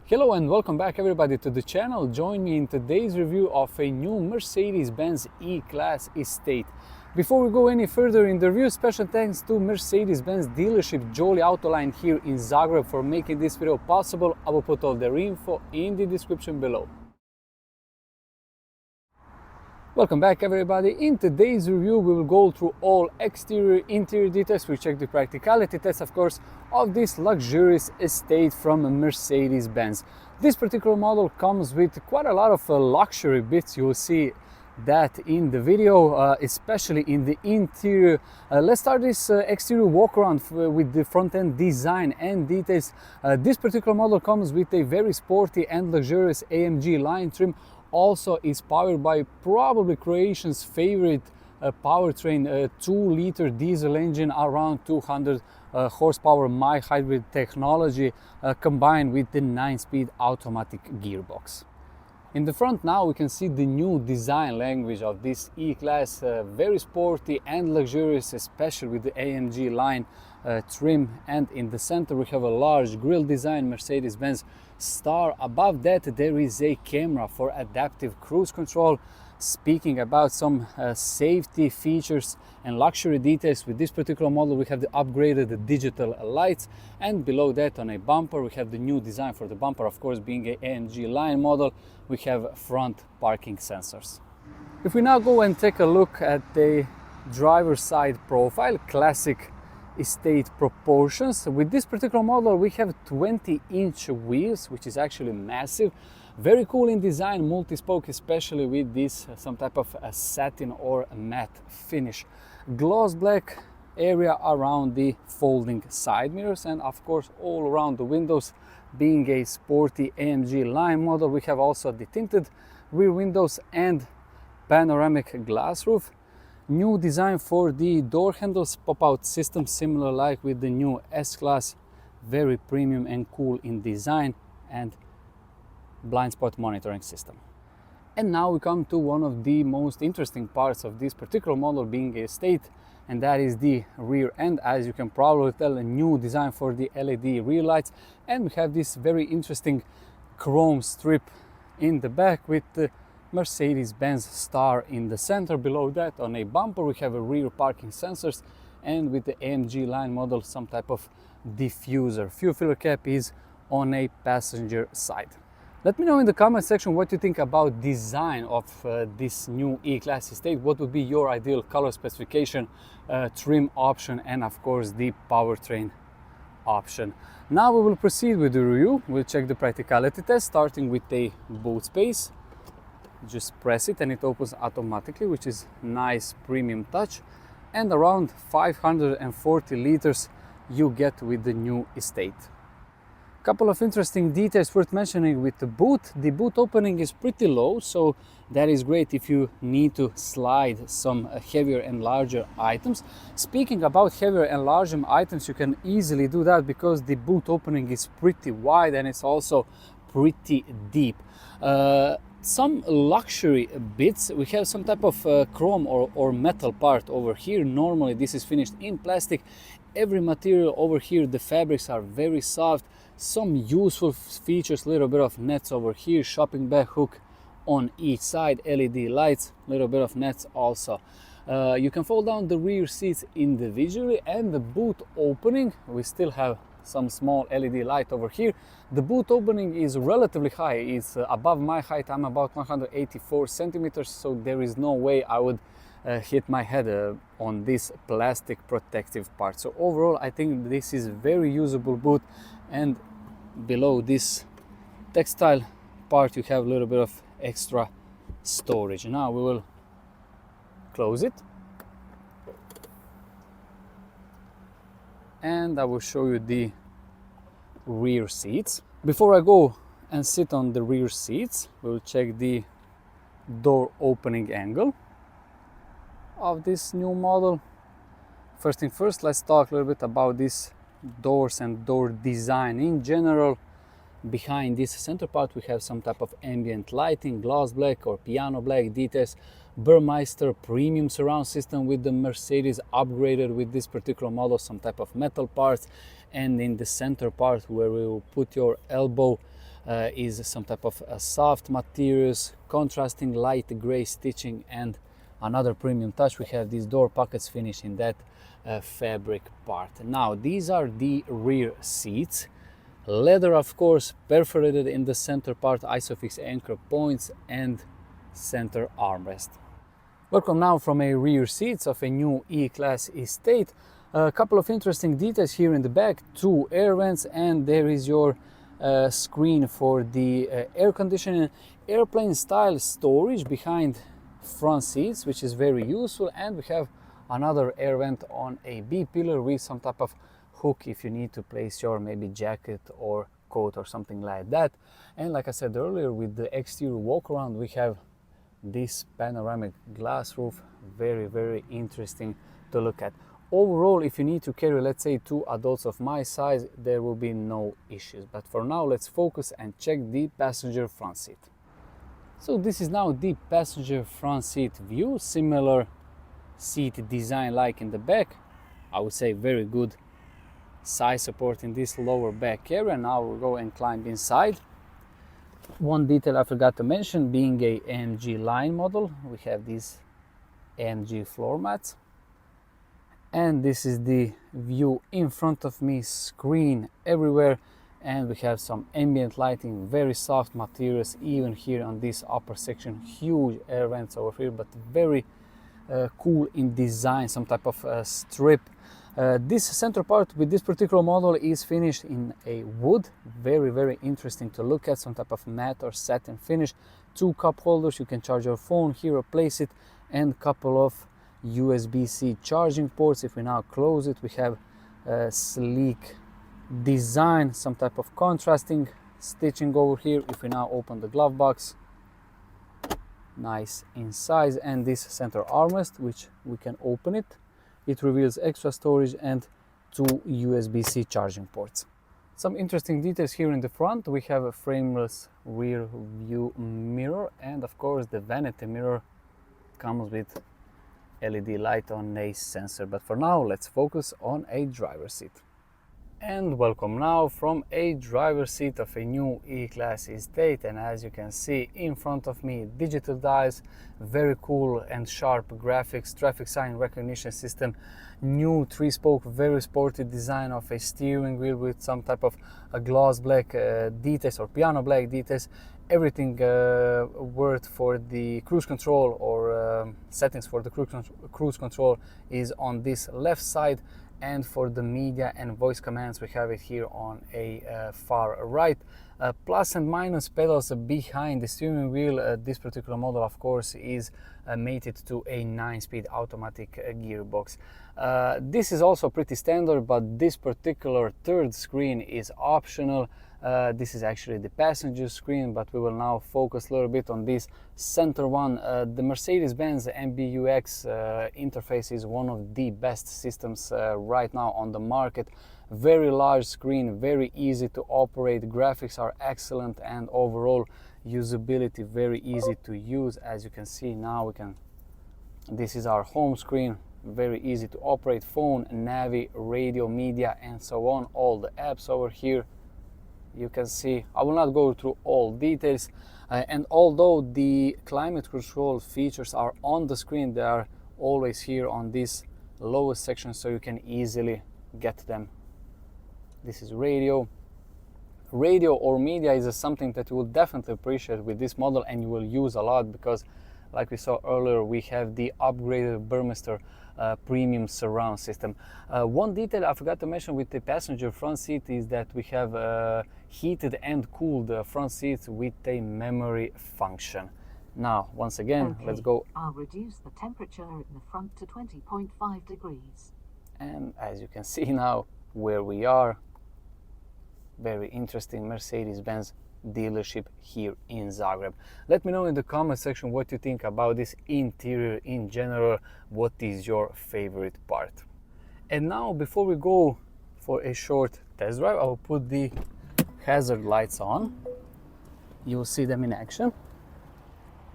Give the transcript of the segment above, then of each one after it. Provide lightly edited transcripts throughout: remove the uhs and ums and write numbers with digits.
Hello and welcome back everybody to the channel. Join me in today's review of a new Mercedes-Benz E-Class Estate. Before we go any further in the review, special thanks to Mercedes-Benz dealership Jolly AUTOline here in Zagreb for making this video possible. I will put all their info in the description below. Welcome back everybody. In today's review we will go through all exterior interior details. We check the practicality test, of course, of this luxurious estate from Mercedes-Benz. This particular model comes with quite a lot of luxury bits. You will see that in the video, especially in the interior. Let's start this exterior walk around with the front end design and details. This particular model comes with a very sporty and luxurious AMG line trim. Also is powered by probably Croatian's favorite powertrain, 2-liter diesel engine, around 200 horsepower hybrid technology, combined with the 9-speed automatic gearbox. In the front now we can see the new design language of this E-Class, very sporty and luxurious, especially with the AMG line trim. And in the center we have a large grille design, Mercedes-Benz star. Above that there is a camera for adaptive cruise control. Speaking about some safety features and luxury details, with this particular model we have the upgraded digital lights, and below that on a bumper we have the new design for the bumper, of course being an AMG line model. We have front parking sensors. If we now go and take a look at the driver's side profile, classic estate proportions. With this particular model we have 20-inch wheels, which is actually massive. Very cool in design, multi-spoke, especially with this some type of a satin or a matte finish. Gloss black area around the folding side mirrors, and of course all around the windows. Being a sporty AMG line model, we have also the tinted rear windows and panoramic glass roof. New design for the door handles, pop-out system, similar like with the new S-Class, very premium and cool in design, and blind spot monitoring system. And now we come to one of the most interesting parts of this particular model, being a estate, and that is the rear end. As you can probably tell, a new design for the LED rear lights, and we have this very interesting chrome strip in the back with the Mercedes-Benz star in the center. Below that on a bumper we have a rear parking sensors, and with the AMG line model some type of diffuser. Fuel filler cap is on a passenger side. Let me know in the comment section what you think about design of this new E-Class Estate. What would be your ideal color specification, trim option, and of course the powertrain option. Now we will proceed with the review. We'll check the practicality test, starting with a boot space. Just press it and it opens automatically, which is nice premium touch. And around 540 liters you get with the new Estate. Couple of interesting details worth mentioning with the boot. The boot opening is pretty low, so that is great if you need to slide some heavier and larger items. Speaking about heavier and larger items, you can easily do that because the boot opening is pretty wide and it's also pretty deep. Some luxury bits, we have some type of chrome or metal part over here. Normally this is finished in plastic. Every material over here, the fabrics are very soft. Some useful features, little bit of nets over here, shopping bag hook on each side, LED lights, little bit of nets also. You can fold down the rear seats individually, and the boot opening, we still have some small LED light over here. The boot opening is relatively high. It's above my height. I'm about 184 centimeters, so there is no way I would hit my head on this plastic protective part. So overall I think this is very usable boot. And below this textile part you have a little bit of extra storage. Now we will close it and I will show you the rear seats. Before I go and sit on the rear seats, we will check the door opening angle of this new model. First thing first, let's talk a little bit about these doors and door design in general. Behind this center part we have some type of ambient lighting, gloss black or piano black details, Burmeister premium surround system with the Mercedes upgraded with this particular model, some type of metal parts, and in the center part where we will put your elbow, is some type of soft materials, contrasting light gray stitching, and another premium touch, we have these door pockets finished in that fabric part. Now these are the rear seats. Leather, of course, perforated in the center part, isofix anchor points, and center armrest. Welcome now from a rear seats of a new E-Class Estate. A couple of interesting details here in the back, 2 air vents, and there is your screen for the air conditioning, airplane style storage behind front seats, which is very useful, and we have another air vent on a B-pillar with some type of hook if you need to place your maybe jacket or coat or something like that. And like I said earlier, with the exterior walk around, we have this panoramic glass roof, very interesting to look at. Overall, if you need to carry, let's say, 2 adults of my size, there will be no issues. But for now, let's focus and check the passenger front seat. So this is now the passenger front seat view, similar seat design like in the back. I would say very good side support in this lower back area. Now we'll go and climb inside. One detail I forgot to mention, being a AMG line model, we have these AMG floor mats. And this is the view in front of me, screen everywhere, and we have some ambient lighting, very soft materials, even here on this upper section, huge air vents over here, but very cool in design, some type of strip. This center part with this particular model is finished in a wood, very interesting to look at, some type of matte or satin finish. 2 cup holders, you can charge your phone here or place it, and couple of USB-C charging ports. If we now close it, we have a sleek design, some type of contrasting stitching over here. If we now open the glove box, nice in size, and this center armrest, which we can open it. It reveals extra storage and 2 USB-C charging ports. Some interesting details here in the front. We have a frameless rear view mirror, and of course the vanity mirror comes with LED light on a sensor. But for now, let's focus on a driver's seat. And welcome now from a driver's seat of a new E-Class Estate, and as you can see in front of me, digital dials, very cool and sharp graphics, traffic sign recognition system, new 3-spoke, very sporty design of a steering wheel with some type of gloss black details or piano black details. Everything worked for the cruise control or settings for the cruise control is on this left side, and for the media and voice commands we have it here on a far right. Plus and minus pedals behind the steering wheel. This particular model, of course, is mated to a 9-speed automatic gearbox. This is also pretty standard, but this particular third screen is optional. This is actually the passenger screen, but we will now focus a little bit on this center one. The Mercedes-Benz MBUX interface is one of the best systems right now on the market. Very large screen, very easy to operate, graphics are excellent, and overall usability very easy to use. As you can see now, this is our home screen, very easy to operate, phone, navi, radio, media, and so on. All the apps over here you can see. I will not go through all details, and although the climate control features are on the screen, they are always here on this lowest section, so you can easily get them. This is radio or media is something that you will definitely appreciate with this model, and you will use a lot, because like we saw earlier, we have the upgraded Burmester premium surround system. One detail I forgot to mention with the passenger front seat is that we have heated and cooled front seats with a memory function. Now, once again, let's go. I'll reduce the temperature in the front to 20.5 degrees. And as you can see now where we are, very interesting Mercedes-Benz dealership here in Zagreb. Let me know in the comment section what you think about this interior in general. What is your favorite part? And now, before we go for a short test drive, I will put the hazard lights on. You will see them in action.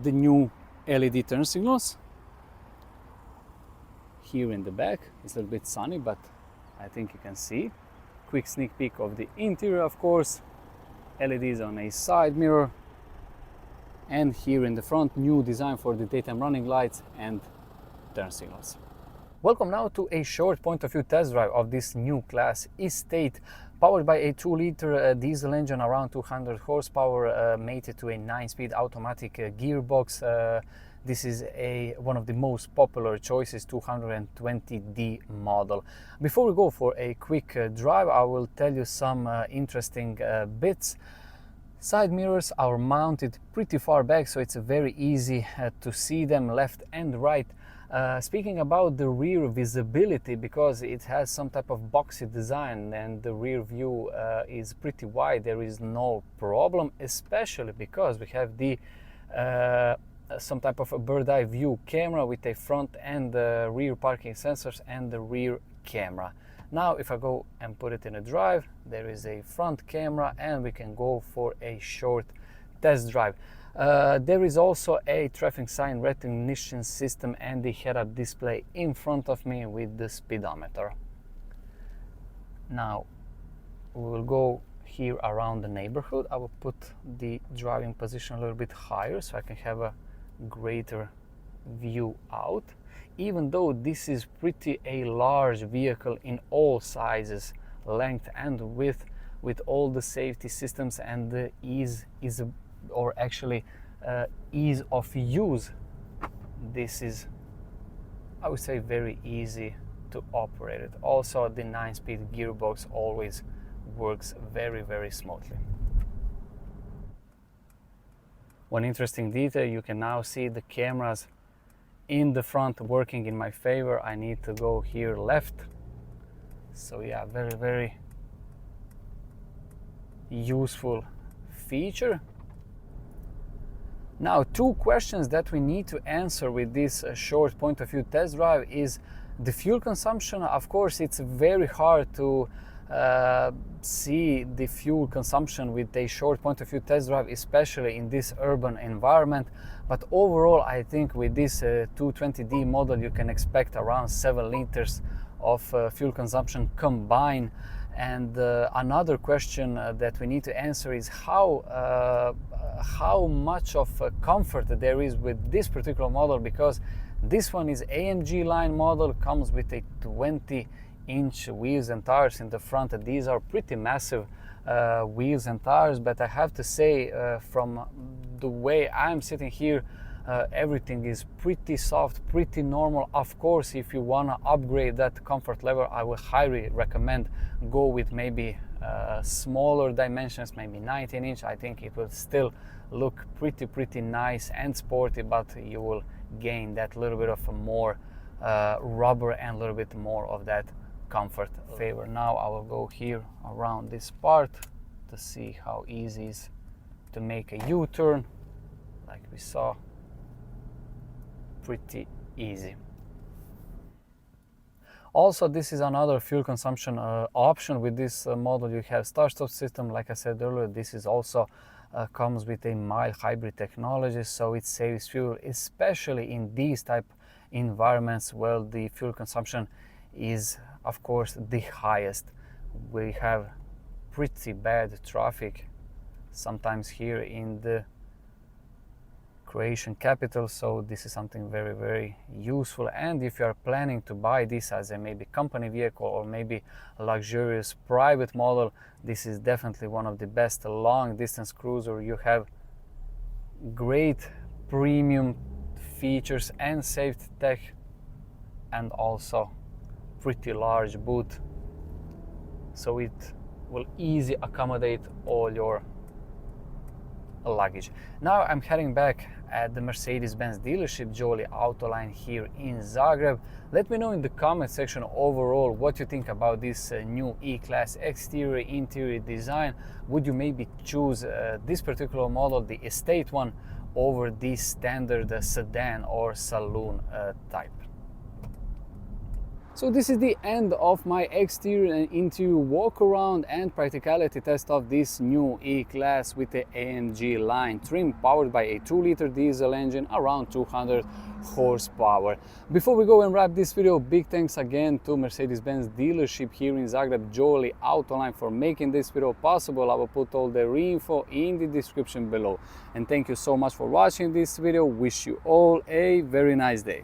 The new LED turn signals. Here in the back, it's a little bit sunny, but I think you can see. Quick sneak peek of the interior, of course. LEDs on a side mirror, and here in the front, new design for the daytime running lights and turn signals. Welcome now to a short point of view test drive of this new class Estate, powered by a 2-liter diesel engine around 200 horsepower, mated to a 9-speed automatic gearbox. This is one of the most popular choices, 220D model. Before we go for a quick drive, I will tell you some interesting bits. Side mirrors are mounted pretty far back, so it's very easy to see them left and right. Speaking about the rear visibility, because it has some type of boxy design and the rear view is pretty wide, there is no problem, especially because we have the some type of a bird's eye view camera with a front and rear parking sensors and the rear camera. Now if I go and put it in a drive, there is a front camera and we can go for a short test drive. There is also a traffic sign recognition system and the head-up display in front of me with the speedometer. Now we will go here around the neighborhood. I will put the driving position a little bit higher so I can have a greater view out. Even though this is pretty a large vehicle in all sizes, length and width, with all the safety systems and the ease of use, this is, I would say, very easy to operate it. Also, the 9-speed gearbox always works very, very smoothly. One interesting detail, you can now see the cameras in the front working in my favor. I need to go here left. So yeah, very, very useful feature. Now, two questions that we need to answer with this short point of view test drive is the fuel consumption. Of course, it's very hard to see the fuel consumption with a short point of view test drive, especially in this urban environment. But overall, I think with this 220D model, you can expect around 7 liters of fuel consumption combined. And another question that we need to answer is how much of comfort there is with this particular model, because this one is AMG line model, comes with a 20-inch wheels and tires in the front. These are pretty massive wheels and tires, but I have to say, from the way I'm sitting here, everything is pretty soft, pretty normal. Of course, if you want to upgrade that comfort level, I would highly recommend go with maybe smaller dimensions, maybe 19-inch. I think it will still look pretty nice and sporty, but you will gain that little bit of a more rubber and a little bit more of that comfort favor. Now I will go here around this part to see how easy it is to make a U-turn, like we saw. Pretty easy. Also, this is another fuel consumption option with this model. You have start-stop system, like I said earlier. This is also comes with a mild hybrid technology, so it saves fuel, especially in these type environments where the fuel consumption is, of course, the highest. We have pretty bad traffic sometimes here in the Croatian capital, so this is something very, very useful. And if you are planning to buy this as a maybe company vehicle or maybe a luxurious private model, this is definitely one of the best long distance cruiser. You have great premium features and safety tech, and also pretty large boot, so it will easily accommodate all your luggage. Now I'm heading back at the Mercedes-Benz dealership, Jolly AUTOline here in Zagreb. Let me know in the comment section overall what you think about this new E-Class exterior interior design. Would you maybe choose this particular model, the Estate one, over the standard sedan or saloon type? So this is the end of my exterior and interior walk around and practicality test of this new E-Class with the AMG line trim, powered by a 2-liter diesel engine around 200 horsepower. Before we go and wrap this video, big thanks again to Mercedes-Benz dealership here in Zagreb, AUTOline, for making this video possible. I will put all the info in the description below. And thank you so much for watching this video. Wish you all a very nice day.